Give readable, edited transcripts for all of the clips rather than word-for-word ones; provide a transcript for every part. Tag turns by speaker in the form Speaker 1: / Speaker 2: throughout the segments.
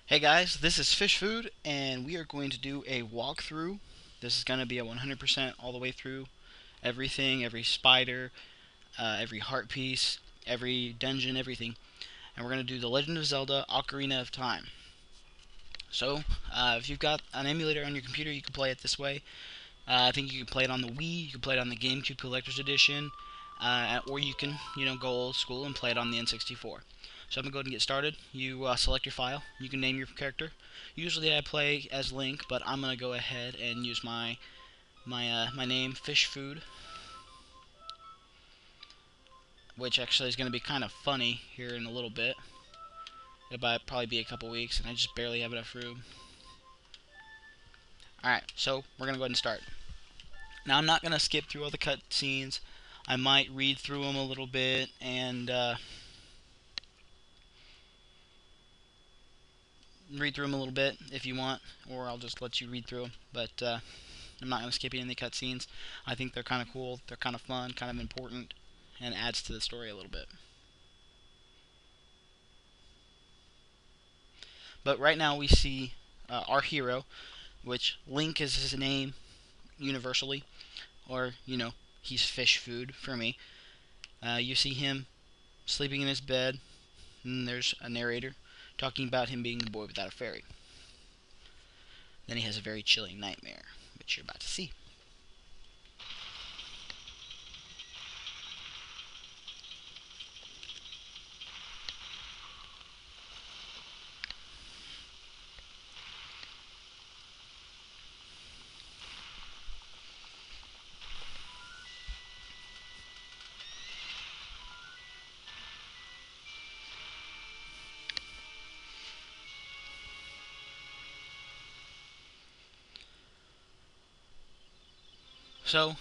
Speaker 1: Hey guys, this is Fish Food, and we are going to do a walkthrough. This is going to be a 100% all the way through everything, every spider, every heart piece, every dungeon, everything. And we're going to do The Legend of Zelda Ocarina of Time. So, if you've got an emulator on your computer, you can play it this way. I think you can play it on the Wii, you can play it on the GameCube Collector's Edition, or you can, go old school and play it on the N64. So I'm going to go ahead and get started. You select your file. You can name your character. Usually I play as Link, but I'm going to go ahead and use my name, Fish Food, which actually is going to be kind of funny here in a little bit. It'll probably be a couple weeks, and I just barely have enough room. Alright, so we're going to go ahead and start. Now I'm not going to skip through all the cutscenes. I might read through them a little bit and read through them a little bit if you want, or I'll just let you read through them. But I'm not going to skip any of the cutscenes. I think they're kind of cool, they're kind of fun, kind of important, and adds to the story a little bit. But right now we see our hero, which Link is his name universally, or, he's fish food for me. You see him sleeping in his bed, and there's a narrator talking about him being the boy without a fairy. Then he has a very chilling nightmare, which you're about to see. So,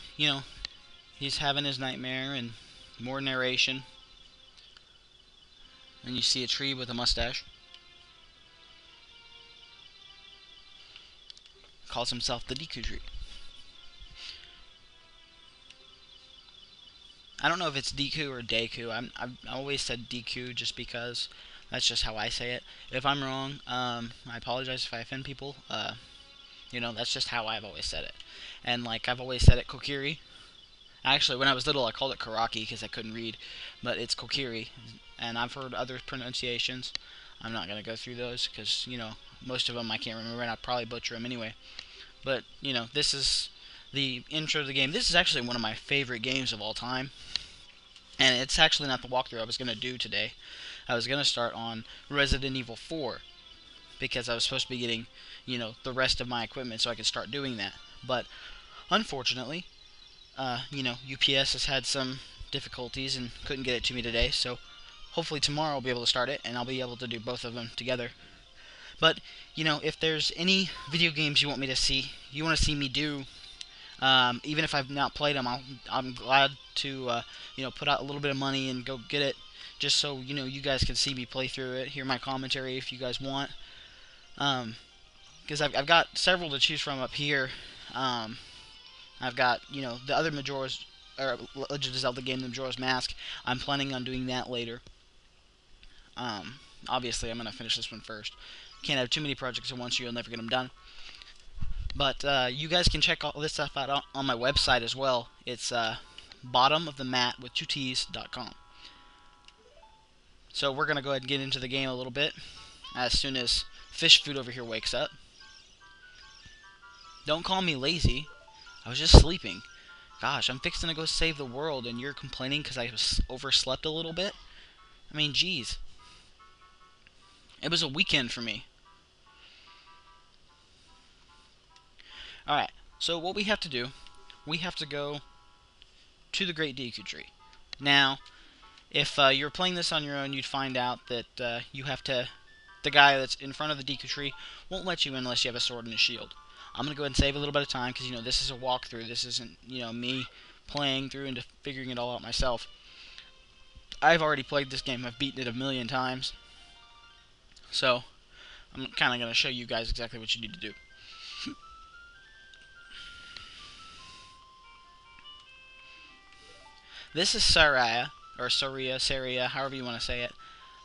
Speaker 1: he's having his nightmare and more narration. And you see a tree with a mustache. Calls himself the Deku tree. I don't know if it's Deku or Deku. I've always said Deku just because that's just how I say it. If I'm wrong, I apologize if I offend people. That's just how I've always said it. And like I've always said it, Kokiri. Actually, when I was little, I called it Karaki because I couldn't read, but it's Kokiri. And I've heard other pronunciations. I'm not gonna go through those because most of them I can't remember, and I'd probably butcher them anyway. But this is the intro to the game. This is actually one of my favorite games of all time. And it's actually not the walkthrough I was going to do today. I was going to start on Resident Evil 4 because I was supposed to be getting, the rest of my equipment so I could start doing that. But unfortunately, UPS has had some difficulties and couldn't get it to me today. So hopefully tomorrow I'll be able to start it and I'll be able to do both of them together. But if there's any video games you want me to see, you want to see me do, even if I've not played them, I'm glad to put out a little bit of money and go get it, just so you guys can see me play through it, hear my commentary if you guys want. Because I've got several to choose from up here. I've got the other Majora's or Legend of Zelda game, the Majora's Mask. I'm planning on doing that later. Obviously, I'm gonna finish this one first. Can't have too many projects at once; you'll never get them done. But you guys can check all this stuff out on my website as well. It's bottomofthemat with 2t's.com. So we're going to go ahead and get into the game a little bit as soon as Fish Food over here wakes up. Don't call me lazy. I was just sleeping. Gosh, I'm fixing to go save the world and you're complaining because I overslept a little bit? I mean, geez. It was a weekend for me. Alright, so what we have to do, we have to go to the Great Deku Tree. Now, if you're playing this on your own, you'd find out that you have to... The guy that's in front of the Deku Tree won't let you in unless you have a sword and a shield. I'm going to go ahead and save a little bit of time because, this is a walkthrough. This isn't, me playing through and figuring it all out myself. I've already played this game. I've beaten it a million times. So, I'm kind of going to show you guys exactly what you need to do. This is Saria, or Saria, however you want to say it.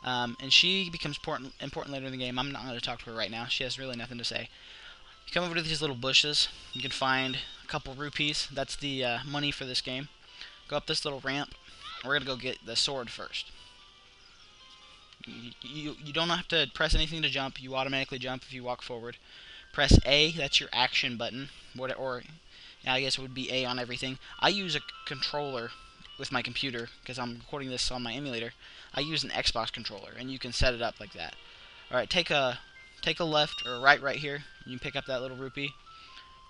Speaker 1: And she becomes important later in the game. I'm not going to talk to her right now. She has really nothing to say. You come over to these little bushes. You can find a couple rupees. That's the money for this game. Go up this little ramp. We're going to go get the sword first. You don't have to press anything to jump. You automatically jump if you walk forward. Press A, that's your action button. Or I guess it would be A on everything. I use a controller with my computer because I'm recording this on my emulator. I use an Xbox controller, and you can set it up like that. Alright, take a left or right here. You can pick up that little rupee.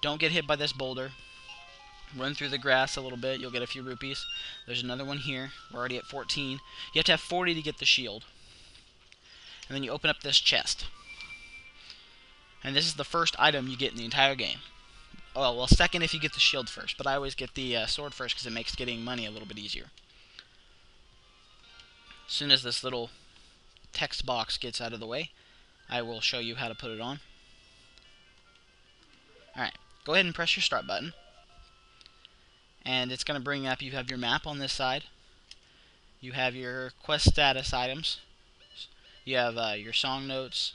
Speaker 1: Don't get hit by this boulder. Run through the grass a little bit. You'll get a few rupees. There's another one here. We're already at 14. You have to have 40 to get the shield. And then you open up this chest. And this is the first item you get in the entire game. Oh, well, second if you get the shield first. But I always get the sword first because it makes getting money a little bit easier. As soon as this little text box gets out of the way, I will show you how to put it on. Alright, go ahead and press your start button. And it's going to bring up, you have your map on this side. You have your quest status items. You have your song notes,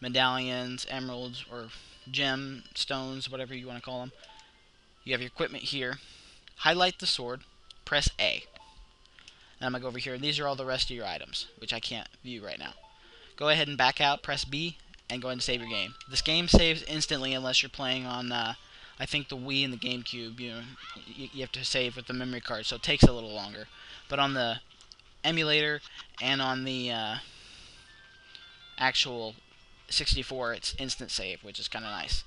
Speaker 1: medallions, emeralds, or gem stones, whatever you want to call them. You have your equipment here. Highlight the sword, press A. And I'm going to go over here. These are all the rest of your items, which I can't view right now. Go ahead and back out, press B, and go ahead and save your game. This game saves instantly unless you're playing on, I think, the Wii and the GameCube. You have to save with the memory card, so it takes a little longer. But on the emulator and on the actual 64, it's instant save, which is kind of nice.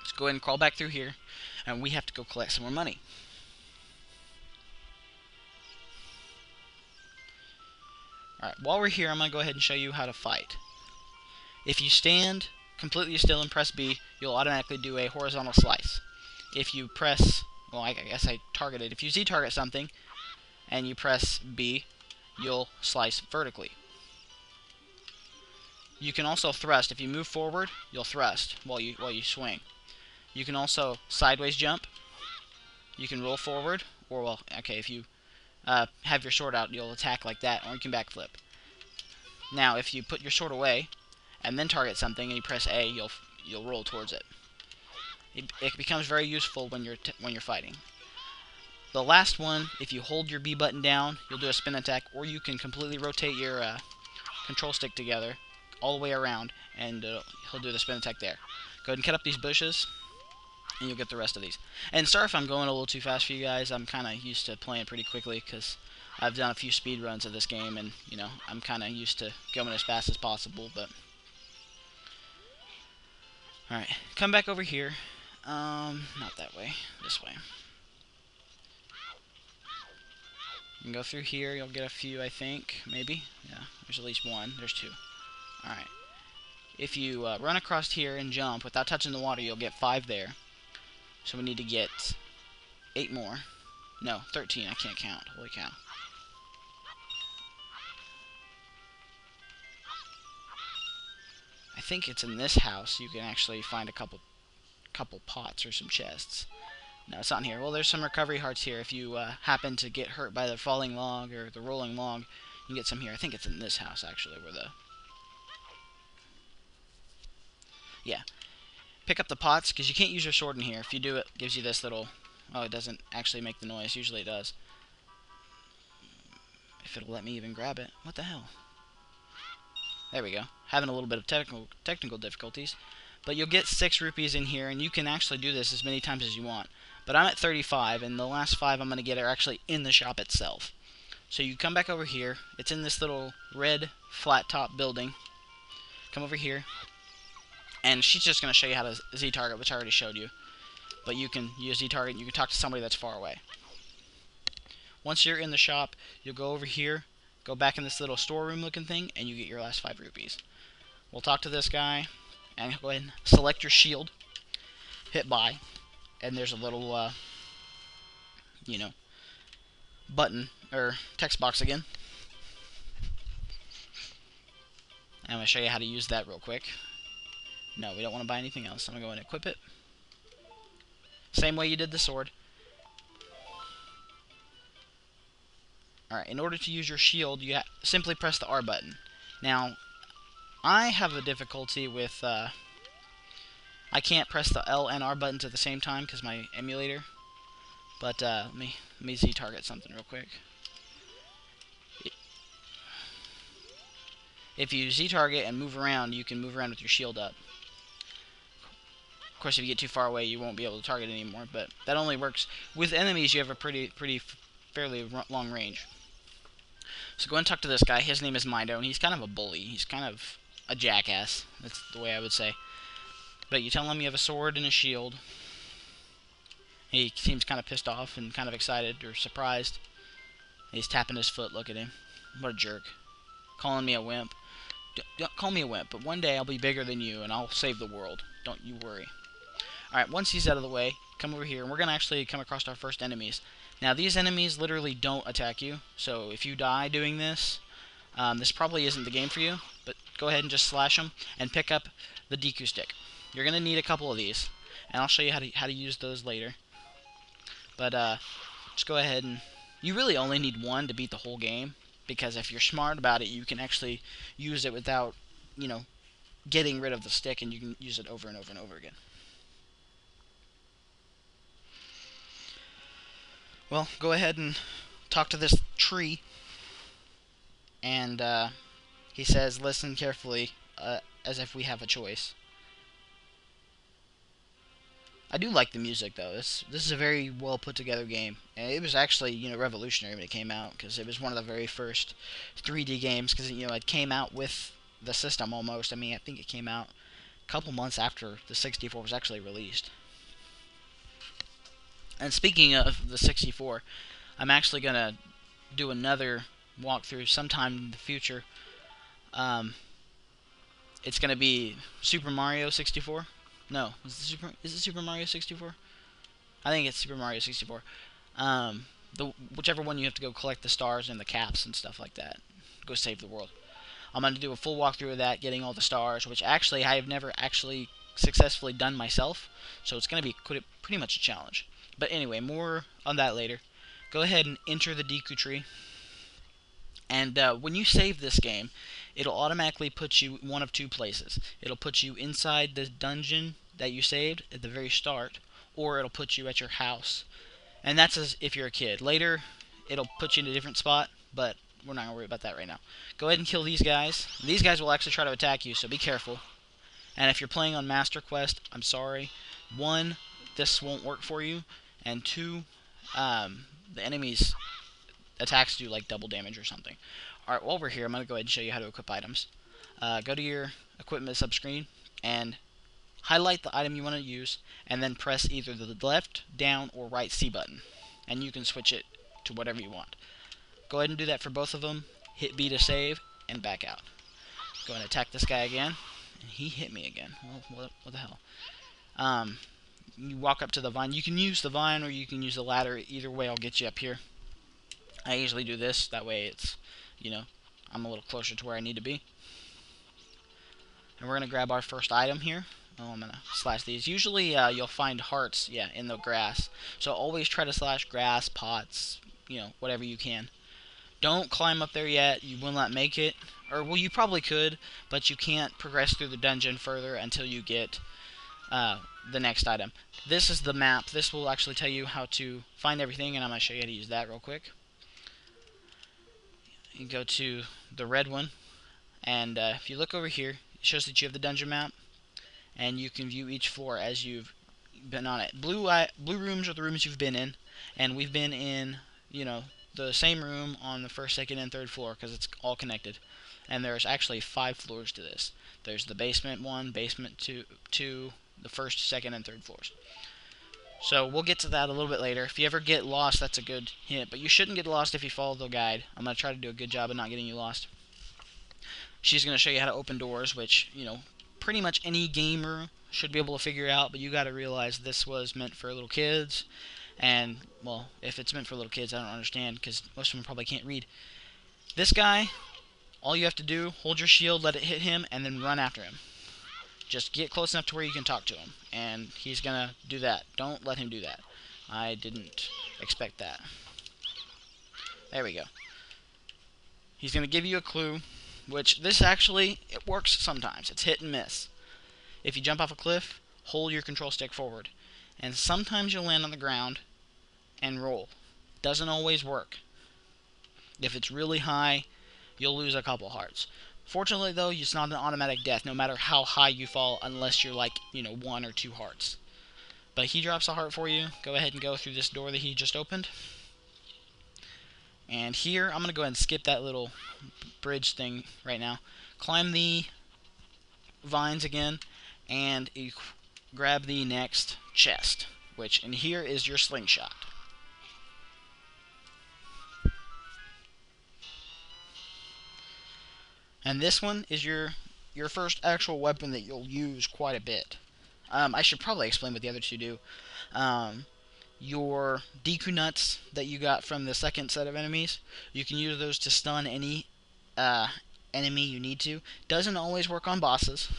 Speaker 1: Let's go ahead and crawl back through here, and we have to go collect some more money. Alright, while we're here, I'm going to go ahead and show you how to fight. If you stand completely still and press B, you'll automatically do a horizontal slice. If you press, well, I guess I targeted. If you Z-target something, and you press B, you'll slice vertically. You can also thrust. If you move forward, you'll thrust while you swing. You can also sideways jump. You can roll forward, or well, okay, if you have your sword out, you'll attack like that, or you can backflip. Now, if you put your sword away and then target something and you press A, you'll roll towards it. It becomes very useful when you're fighting. The last one, if you hold your B button down, you'll do a spin attack, or you can completely rotate your control stick together all the way around, and he'll do the spin attack there. Go ahead and cut up these bushes, and you'll get the rest of these. And sorry if I'm going a little too fast for you guys. I'm kind of used to playing pretty quickly because I've done a few speed runs of this game, and I'm kind of used to going as fast as possible. But all right, come back over here. Not that way. This way. You can go through here. You'll get a few, I think, maybe. Yeah, there's at least one. There's two. All right. If you run across here and jump without touching the water, you'll get 5 there. So we need to get 8 more. No, 13. I can't count. Holy cow. I think it's in this house you can actually find a couple pots or some chests. No, it's not in here. Well, there's some recovery hearts here. If you happen to get hurt by the falling log or the rolling log, you can get some here. I think it's in this house, actually, where the... Yeah. Pick up the pots, because you can't use your sword in here. If you do, it gives you this little... Oh, it doesn't actually make the noise. Usually it does. If it'll let me even grab it. What the hell? There we go. Having a little bit of technical difficulties. But you'll get 6 rupees in here, and you can actually do this as many times as you want. But I'm at 35, and the last 5 I'm going to get are actually in the shop itself. So you come back over here. It's in this little red flat-top building. Come over here. And she's just going to show you how to Z-target, which I already showed you. But you can use Z-target, and you can talk to somebody that's far away. Once you're in the shop, you'll go over here, go back in this little storeroom-looking thing, and you get your last 5 rupees. We'll talk to this guy, and go ahead and select your shield, hit buy, and there's a little, button, or text box again. I'm going to show you how to use that real quick. No, we don't want to buy anything else. I'm going to go and equip it. Same way you did the sword. Alright, in order to use your shield, you simply press the R button. Now, I have a difficulty with, I can't press the L and R buttons at the same time because my emulator. But, let me Z-target something real quick. If you Z-target and move around, you can move around with your shield up. Of course, if you get too far away, you won't be able to target anymore, but that only works with enemies. You have a fairly long range. So go and talk to this guy. His name is Mido, and he's kind of a bully. He's kind of a jackass. That's the way I would say. But you tell him you have a sword and a shield. He seems kind of pissed off and kind of excited or surprised. He's tapping his foot. Look at him. What a jerk. Calling me a wimp. Don't call me a wimp, but one day I'll be bigger than you, and I'll save the world. Don't you worry. Alright, once he's out of the way, come over here, and we're going to actually come across our first enemies. Now, these enemies literally don't attack you, so if you die doing this, this probably isn't the game for you, but go ahead and just slash them, and pick up the Deku Stick. You're going to need a couple of these, and I'll show you how to use those later. But, just go ahead and... You really only need one to beat the whole game, because if you're smart about it, you can actually use it without, you know, getting rid of the stick, and you can use it over and over and over again. Well, go ahead and talk to this tree, and he says, listen carefully, as if we have a choice. I do like the music, though. This is a very well put together game, and it was actually, you know, revolutionary when it came out, because it was one of the very first 3D games, because, you know, it came out with the system almost. I mean, I think it came out a couple months after the 64 was actually released. And speaking of the 64, I'm actually going to do another walkthrough sometime in the future. It's going to be Super Mario 64. No, is it Super Mario 64? I think it's Super Mario 64. Whichever one you have to go collect the stars and the caps and stuff like that. Go save the world. I'm going to do a full walkthrough of that, getting all the stars, which actually I have never actually successfully done myself, so it's going to be pretty much a challenge. But anyway, more on that later. Go ahead and enter the Deku tree. And when you save this game, it'll automatically put you one of two places. It'll put you inside the dungeon that you saved at the very start, or it'll put you at your house. And that's as if you're a kid. Later, it'll put you in a different spot, but we're not going to worry about that right now. Go ahead and kill these guys. These guys will actually try to attack you, so be careful. And if you're playing on Master Quest, I'm sorry. 1, this won't work for you. And 2, the enemies' attacks do like double damage or something. Alright, while we're here, I'm going to go ahead and show you how to equip items. Go to your equipment subscreen and highlight the item you want to use, and then press either the left, down, or right C button. And you can switch it to whatever you want. Go ahead and do that for both of them. Hit B to save, and back out. Go and attack this guy again. And he hit me again. Well, what the hell? You walk up to the vine. You can use the vine or you can use the ladder. Either way, I'll get you up here. I usually do this. That way it's, you know, I'm a little closer to where I need to be. And we're going to grab our first item here. Oh, I'm going to slash these. Usually you'll find hearts, yeah, in the grass. So always try to slash grass, pots, you know, whatever you can. Don't climb up there yet. You will not make it. Or, well, you probably could, but you can't progress through the dungeon further until you get the next item. This is the map. This will actually tell you how to find everything, and I'm going to show you how to use that real quick. You go to the red one, and if you look over here, it shows that you have the dungeon map, and you can view each floor as you've been on it. Blue rooms are the rooms you've been in, and we've been in, you know, the same room on the first, second, and third floor because it's all connected. And there's actually 5 floors to this. There's the basement 1, basement 2, the first, second, and third floors. So we'll get to that a little bit later. If you ever get lost, that's a good hint. But you shouldn't get lost if you follow the guide. I'm going to try to do a good job of not getting you lost. She's going to show you how to open doors, which, you know, pretty much any gamer should be able to figure out. But you got to realize this was meant for little kids. And, well, if it's meant for little kids, I don't understand because most of them probably can't read. This guy, all you have to do, hold your shield, let it hit him, and then run after him. Just get close enough to where you can talk to him, and he's going to do that. Don't let him do that. I didn't expect that. There we go. He's going to give you a clue, which this actually, it works sometimes. It's hit and miss. If you jump off a cliff, hold your control stick forward. And sometimes you'll land on the ground and roll. Doesn't always work. If it's really high, you'll lose a couple hearts. Fortunately, though, it's not an automatic death, no matter how high you fall, unless you're like, 1 or 2 hearts. But he drops a heart for you. Go ahead and go through this door that he just opened. And here, I'm going to go ahead and skip that little bridge thing right now. Climb the vines again, and grab the next chest, which in here is your slingshot. And this one is your first actual weapon that you'll use quite a bit. I should probably explain what the other two do. Your Deku nuts that you got from the second set of enemies, you can use those to stun any enemy you need to. Doesn't always work on bosses.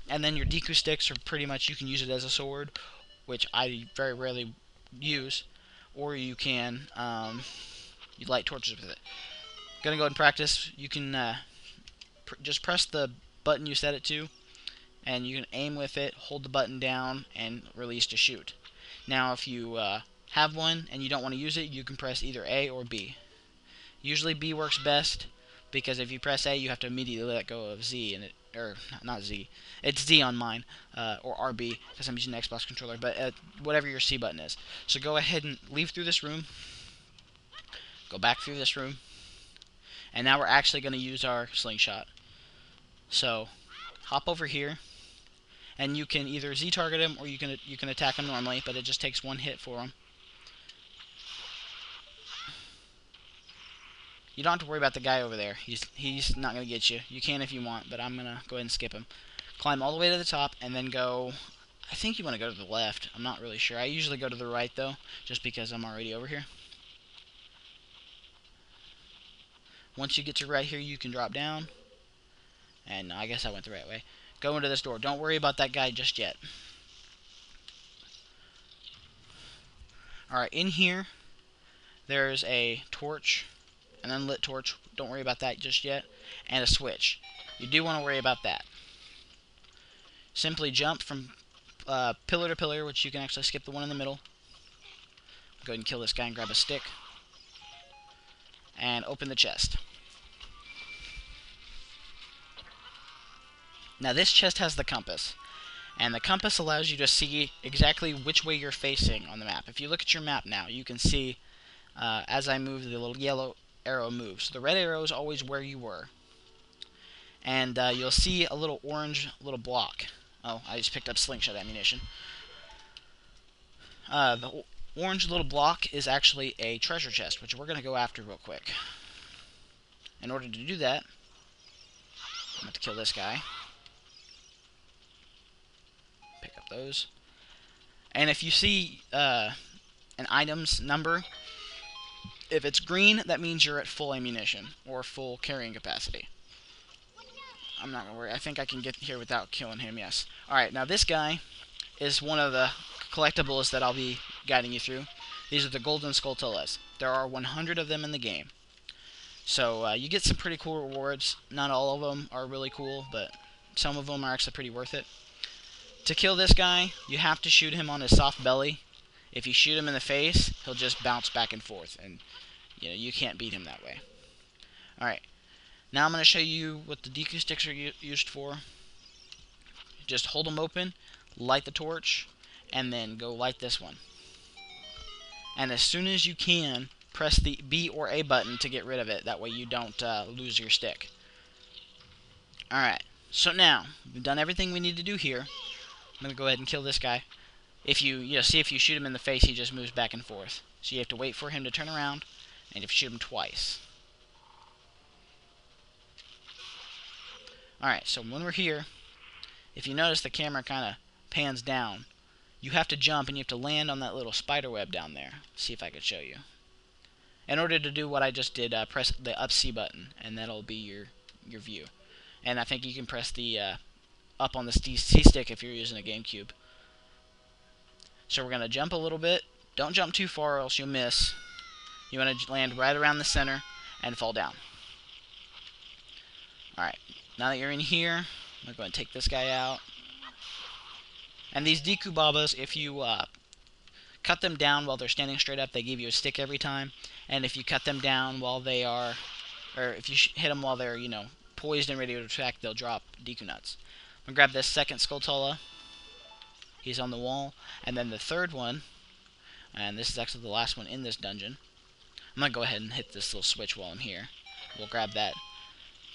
Speaker 1: And then your Deku Sticks are pretty much, you can use it as a sword, which I very rarely use. Or you can you light torches with it. Gonna go ahead and practice. You can just press the button you set it to, and you can aim with it, hold the button down, and release to shoot. Now, if you have one and you don't want to use it, you can press either A or B. Usually B works best, because if you press A, you have to immediately let go of Z, and or not Z, it's Z on mine, or RB, because I'm using an Xbox controller, but whatever your C button is. So go ahead and leave through this room, go back through this room, and now we're actually going to use our slingshot. So hop over here, and you can either Z target him or you can attack him normally, but it just takes 1 hit for him. You don't have to worry about the guy over there. He's not going to get you. You can if you want, but I'm going to go ahead and skip him. Climb all the way to the top, and then go... I think you want to go to the left. I'm not really sure. I usually go to the right, though, just because I'm already over here. Once you get to right here, you can drop down. And I guess I went the right way. Go into this door. Don't worry about that guy just yet. Alright, in here, there's a torch, an unlit torch. Don't worry about that just yet. And a switch. You do want to worry about that. Simply jump from pillar to pillar, which you can actually skip the one in the middle. Go ahead and kill this guy and grab a stick. And open the chest. Now this chest has the compass, and the compass allows you to see exactly which way you're facing on the map. If you look at your map now, you can see as I move, the little yellow arrow moves. So the red arrow is always where you were, and you'll see a little orange little block. Oh, I just picked up slingshot ammunition. The orange little block is actually a treasure chest, which we're going to go after real quick. In order to do that, I'm going to kill this guy. Pick up those. And if you see an item's number, if it's green, that means you're at full ammunition or full carrying capacity. I'm not going to worry. I think I can get here without killing him, yes. Alright, now this guy is one of the collectibles that I'll be guiding you through. These are the golden Skulltullas. There are 100 of them in the game. So you get some pretty cool rewards. Not all of them are really cool, but some of them are actually pretty worth it. To kill this guy, you have to shoot him on his soft belly. If you shoot him in the face, he'll just bounce back and forth, and you can't beat him that way. Alright, now I'm going to show you what the Deku Sticks are used for. Just hold them open, light the torch, and then go light this one. And as soon as you can, press the B or A button to get rid of it. That way you don't lose your stick. Alright, so now, we've done everything we need to do here. I'm going to go ahead and kill this guy. If you see if you shoot him in the face, he just moves back and forth. So you have to wait for him to turn around, and you have to shoot him twice. Alright, so when we're here, if you notice the camera kind of pans down, you have to jump and you have to land on that little spider web down there. See if I could show you. In order to do what I just did, press the up C button, and that'll be your view. And I think you can press the up on the C stick if you're using a GameCube. So we're going to jump a little bit. Don't jump too far or else you'll miss. You want to land right around the center and fall down. Alright, now that you're in here, I'm going to go and take this guy out. And these Deku Babas, if you cut them down while they're standing straight up, they give you a stick every time. And if you cut them down while they are, or if you hit them while they're, poised and ready to attack, they'll drop Deku Nuts. I'm going to grab this second Skulltulla. He's on the wall. And then the third one, and this is actually the last one in this dungeon. I'm going to go ahead and hit this little switch while I'm here. We'll grab that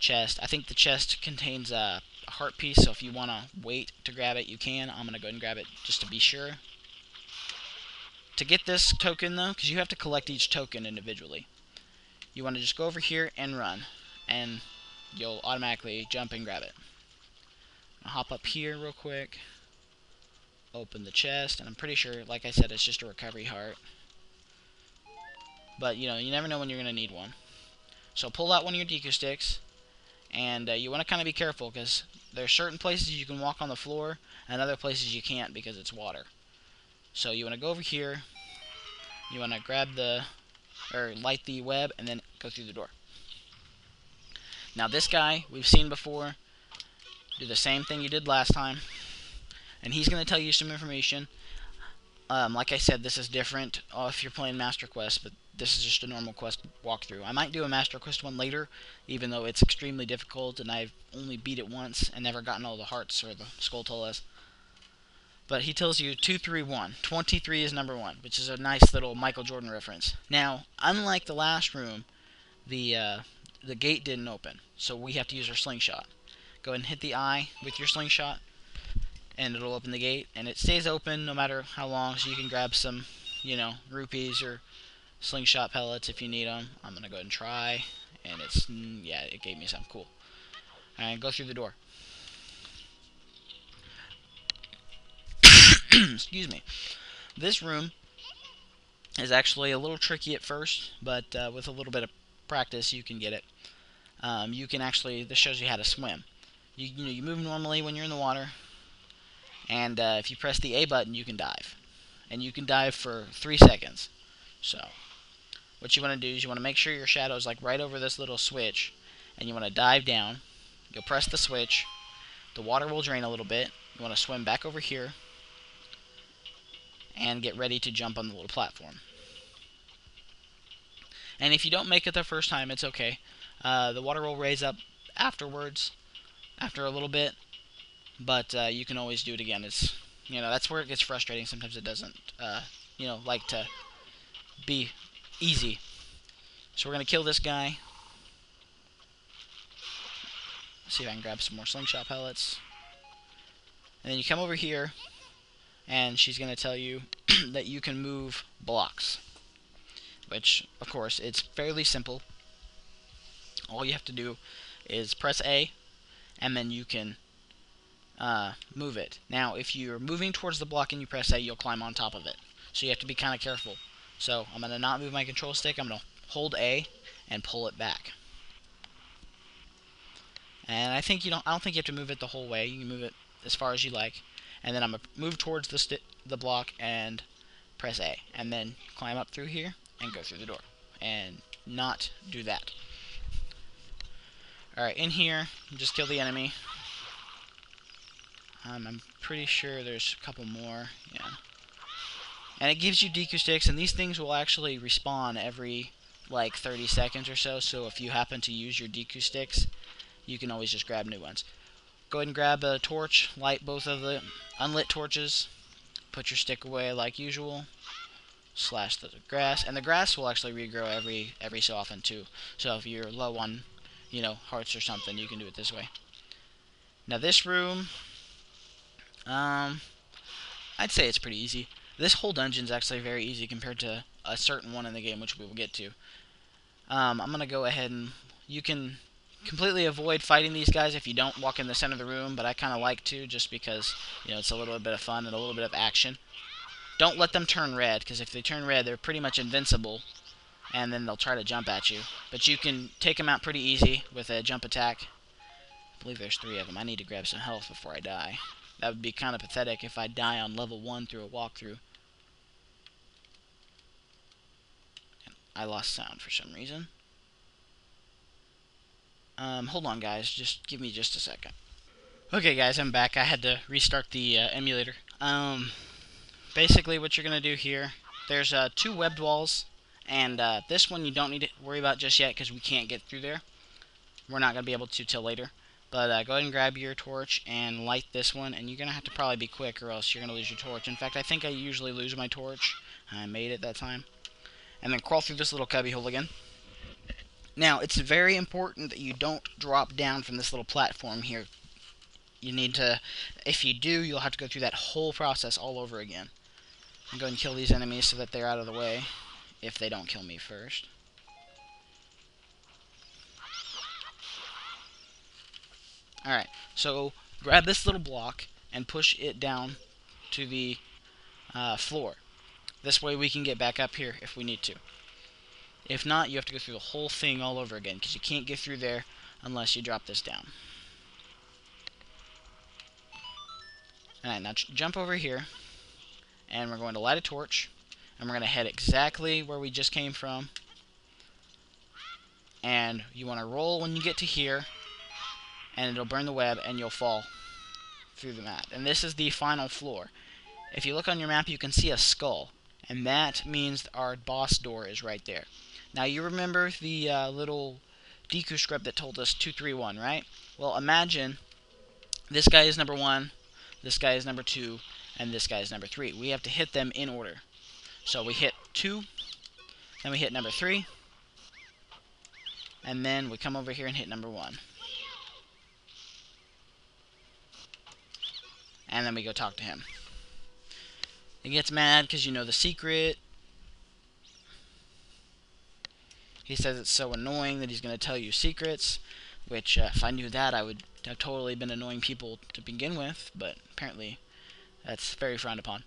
Speaker 1: chest. I think the chest contains a heart piece, so if you want to wait to grab it, you can. I'm going to go ahead and grab it just to be sure. To get this token, though, because you have to collect each token individually, you want to just go over here and run, and you'll automatically jump and grab it. I'll hop up here real quick, open the chest, and I'm pretty sure, like I said, it's just a recovery heart. But, you never know when you're going to need one. So pull out one of your Deku Sticks, and you want to kind of be careful, because there are certain places you can walk on the floor, and other places you can't because it's water. So you want to go over here, you want to grab light the web, and then go through the door. Now this guy, we've seen before, do the same thing you did last time, and he's going to tell you some information. Like I said, this is different if you're playing Master Quest, but this is just a normal quest walkthrough. I might do a Master Quest one later, even though it's extremely difficult, and I've only beat it once and never gotten all the hearts or the Skulltullas. But he tells you 2, 3, 1. 23 is number 1, which is a nice little Michael Jordan reference. Now, unlike the last room, the gate didn't open, so we have to use our slingshot. Go ahead and hit the eye with your slingshot, and it'll open the gate, and it stays open no matter how long, so you can grab some, rupees or slingshot pellets if you need them. I'm going to go ahead and try, and it gave me some. Cool. And go through the door. Excuse me. This room is actually a little tricky at first, but with a little bit of practice, you can get it. You can actually, this shows you how to swim. You move normally when you're in the water, and if you press the A button, you can dive. And you can dive for 3 seconds. So, what you want to do is you want to make sure your shadow is like right over this little switch, and you want to dive down. You'll press the switch. The water will drain a little bit. You want to swim back over here, and get ready to jump on the little platform. And if you don't make it the first time, it's okay. The water will raise up afterwards, after a little bit, but you can always do it again. It's, that's where it gets frustrating. Sometimes it doesn't, like to be easy. So we're going to kill this guy. See if I can grab some more slingshot pellets. And then you come over here, and she's going to tell you that you can move blocks, which, of course, it's fairly simple. All you have to do is press A, and then you can move it. Now, if you're moving towards the block and you press A, you'll climb on top of it. So you have to be kind of careful. So I'm going to not move my control stick. I'm going to hold A and pull it back. And I don't think you have to move it the whole way. You can move it as far as you like. And then I'm going to move towards the block and press A. And then climb up through here and go through the door. And not do that. Alright, in here, just kill the enemy. I'm pretty sure there's a couple more. Yeah. And it gives you Deku Sticks, and these things will actually respawn every, like, 30 seconds or so. So if you happen to use your Deku Sticks, you can always just grab new ones. Go ahead and grab a torch, light both of the unlit torches, put your stick away like usual, slash the grass, and the grass will actually regrow every so often too. So if you're low on, hearts or something, you can do it this way. Now this room, I'd say it's pretty easy. This whole dungeon's actually very easy compared to a certain one in the game, which we will get to. I'm gonna go ahead and you can completely avoid fighting these guys if you don't walk in the center of the room, but I kind of like to, just because, it's a little bit of fun and a little bit of action. Don't let them turn red, because if they turn red, they're pretty much invincible, and then they'll try to jump at you. But you can take them out pretty easy with a jump attack. I believe there's 3 of them. I need to grab some health before I die. That would be kind of pathetic if I die on level 1 through a walkthrough. I lost sound for some reason. Hold on, guys. Just give me just a second. Okay, guys, I'm back. I had to restart the emulator. Basically, what you're gonna do here, there's two webbed walls, and this one you don't need to worry about just yet because we can't get through there. We're not gonna be able to till later. But go ahead and grab your torch and light this one, and you're gonna have to probably be quick, or else you're gonna lose your torch. In fact, I think I usually lose my torch. I made it that time. And then crawl through this little cubby hole again. Now, it's very important that you don't drop down from this little platform here. You need to, if you do, you'll have to go through that whole process all over again. And go and kill these enemies so that they're out of the way, if they don't kill me first. Alright, so grab this little block and push it down to the floor. This way we can get back up here if we need to. If not, you have to go through the whole thing all over again, because you can't get through there unless you drop this down. Alright, now jump over here, and we're going to light a torch, and we're going to head exactly where we just came from. And you want to roll when you get to here, and it'll burn the web, and you'll fall through the mat. And this is the final floor. If you look on your map, you can see a skull, and that means our boss door is right there. Now, you remember the little Deku script that told us 2, 3, 1, right? Well, imagine this guy is number 1, this guy is number 2, and this guy is number 3. We have to hit them in order. So we hit 2, then we hit number 3, and then we come over here and hit number 1. And then we go talk to him. He gets mad because you know the secret. He says it's so annoying that he's going to tell you secrets, which if I knew that, I would have totally been annoying people to begin with, but apparently that's very frowned upon.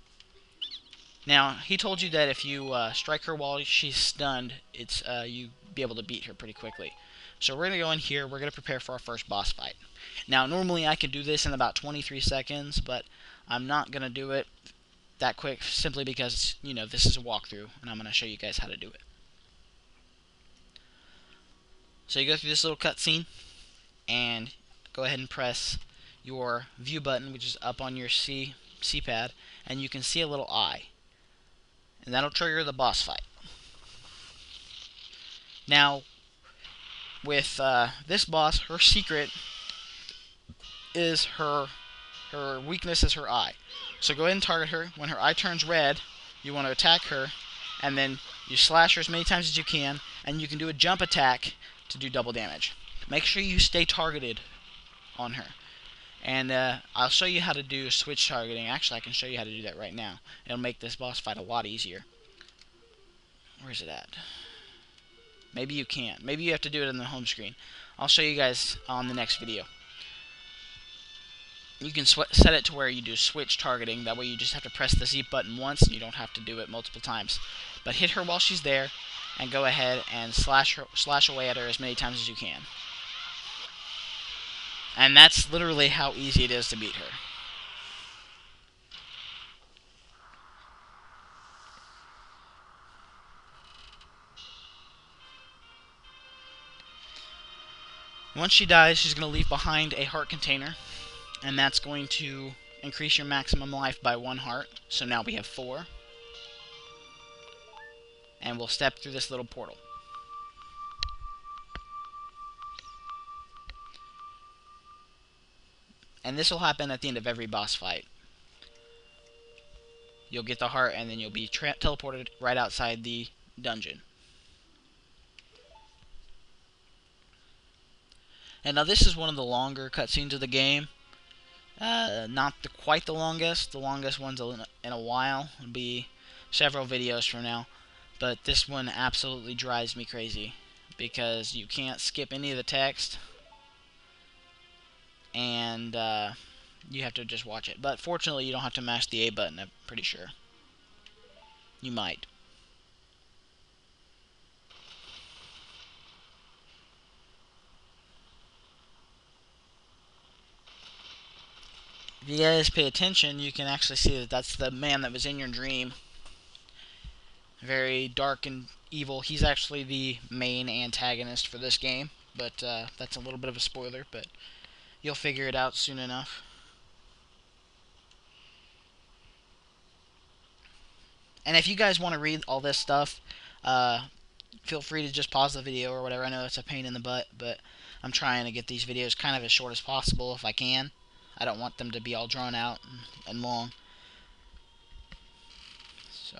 Speaker 1: Now, he told you that if you strike her while she's stunned, it's you be able to beat her pretty quickly. So we're going to go in here, we're going to prepare for our first boss fight. Now, normally I can do this in about 23 seconds, but I'm not going to do it that quick simply because, you know, this is a walkthrough, and I'm going to show you guys how to do it. So you go through this little cutscene, and go ahead and press your view button, which is up on your C-pad, and you can see a little eye. And that'll trigger the boss fight. Now, with this boss, her secret is her weakness is her eye. So go ahead and target her. When her eye turns red, you want to attack her, and then you slash her as many times as you can, and you can do a jump attack to do double damage. Make sure you stay targeted on her. And I'll show you how to do switch targeting. Actually, I can show you how to do that right now. It'll make this boss fight a lot easier. Where's it at? Maybe you can't. Maybe you have to do it on the home screen. I'll show you guys on the next video. You can set it to where you do switch targeting. That way you just have to press the Z button once and you don't have to do it multiple times. But hit her while she's there and go ahead and slash away at her as many times as you can. And that's literally how easy it is to beat her. Once she dies, she's going to leave behind a heart container, and that's going to increase your maximum life by 1 heart. So now we have 4. And we'll step through this little portal. And this will happen at the end of every boss fight. You'll get the heart, and then you'll be teleported right outside the dungeon. And now this is one of the longer cutscenes of the game. Not quite the longest. The longest one's in a while. It'll be several videos from now. But this one absolutely drives me crazy because you can't skip any of the text. And you have to just watch it. But fortunately, you don't have to mash the A button, I'm pretty sure. You might. If you guys pay attention, you can actually see that that's the man that was in your dream. Very dark and evil. He's actually the main antagonist for this game. but that's a little bit of a spoiler, but you'll figure it out soon enough. And if you guys want to read all this stuff, feel free to just pause the video or whatever. I know it's a pain in the butt, but I'm trying to get these videos kind of as short as possible if I can. I don't want them to be all drawn out and long. So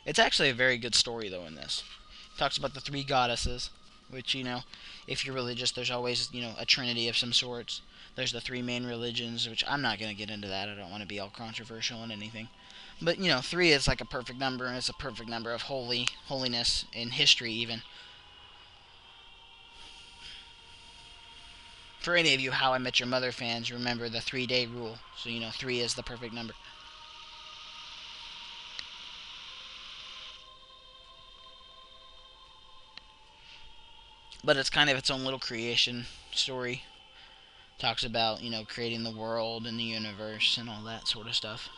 Speaker 1: it's actually a very good story though in this. It talks about the three goddesses, which, if you're religious, there's always, a trinity of some sorts. There's the three main religions, which I'm not going to get into that. I don't want to be all controversial and anything. But, three is like a perfect number, and it's a perfect number of holiness in history even. For any of you How I Met Your Mother fans, remember the 3-day rule. So, 3 is the perfect number. But it's kind of its own little creation story. Talks about, creating the world and the universe and all that sort of stuff.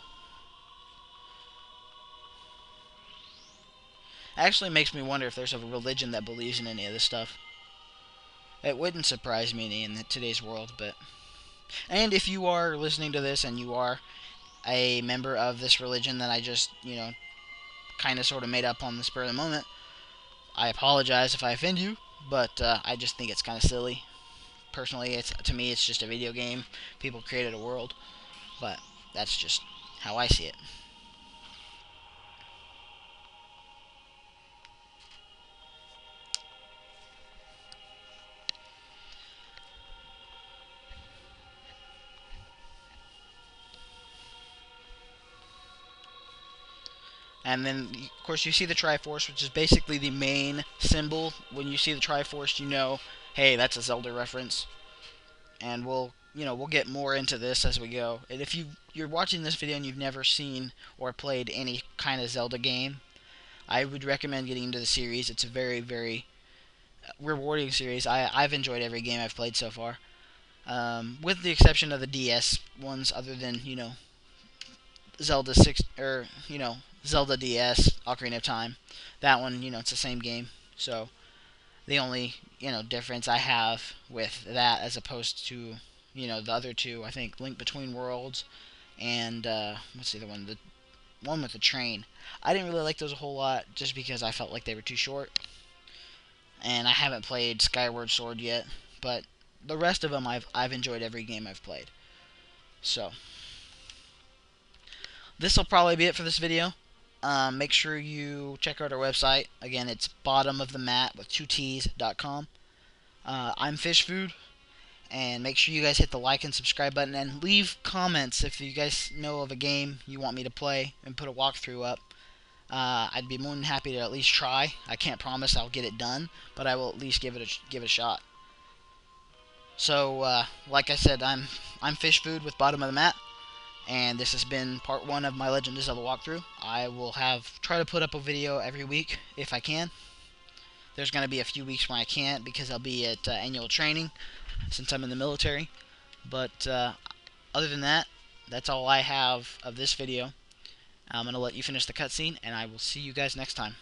Speaker 1: Actually makes me wonder if there's a religion that believes in any of this stuff. It wouldn't surprise me in today's world, but... And if you are listening to this and you are a member of this religion that I just, kind of sort of made up on the spur of the moment, I apologize if I offend you, but I just think it's kind of silly. Personally, to me, it's just a video game. People created a world, but that's just how I see it. And then, of course, you see the Triforce, which is basically the main symbol. When you see the Triforce, you know, hey, that's a Zelda reference. And we'll get more into this as we go. And if you're watching this video and you've never seen or played any kind of Zelda game, I would recommend getting into the series. It's a very, very rewarding series. I've enjoyed every game I've played so far, with the exception of the DS ones, other than Zelda 6 or Zelda DS Ocarina of Time. That one, it's the same game. So the only difference I have with that as opposed to the other two, I think Link Between Worlds and what's the other one? The one with the train. I didn't really like those a whole lot just because I felt like they were too short. And I haven't played Skyward Sword yet, but the rest of them I've enjoyed every game I've played. So this will probably be it for this video. Make sure you check out our website. Again, it's bottomofthemat with 2t's.com. I'm Fish Food, and make sure you guys hit the like and subscribe button, and leave comments if you guys know of a game you want me to play and put a walkthrough up. I'd be more than happy to at least try. I can't promise I'll get it done, but I will at least give it a shot. So, like I said, I'm Fish Food with Bottom of the Mat, and this has been part 1 of my Legend of Zelda walkthrough. I will try to put up a video every week if I can. There's going to be a few weeks when I can't because I'll be at annual training since I'm in the military. But other than that, that's all I have of this video. I'm going to let you finish the cutscene, and I will see you guys next time.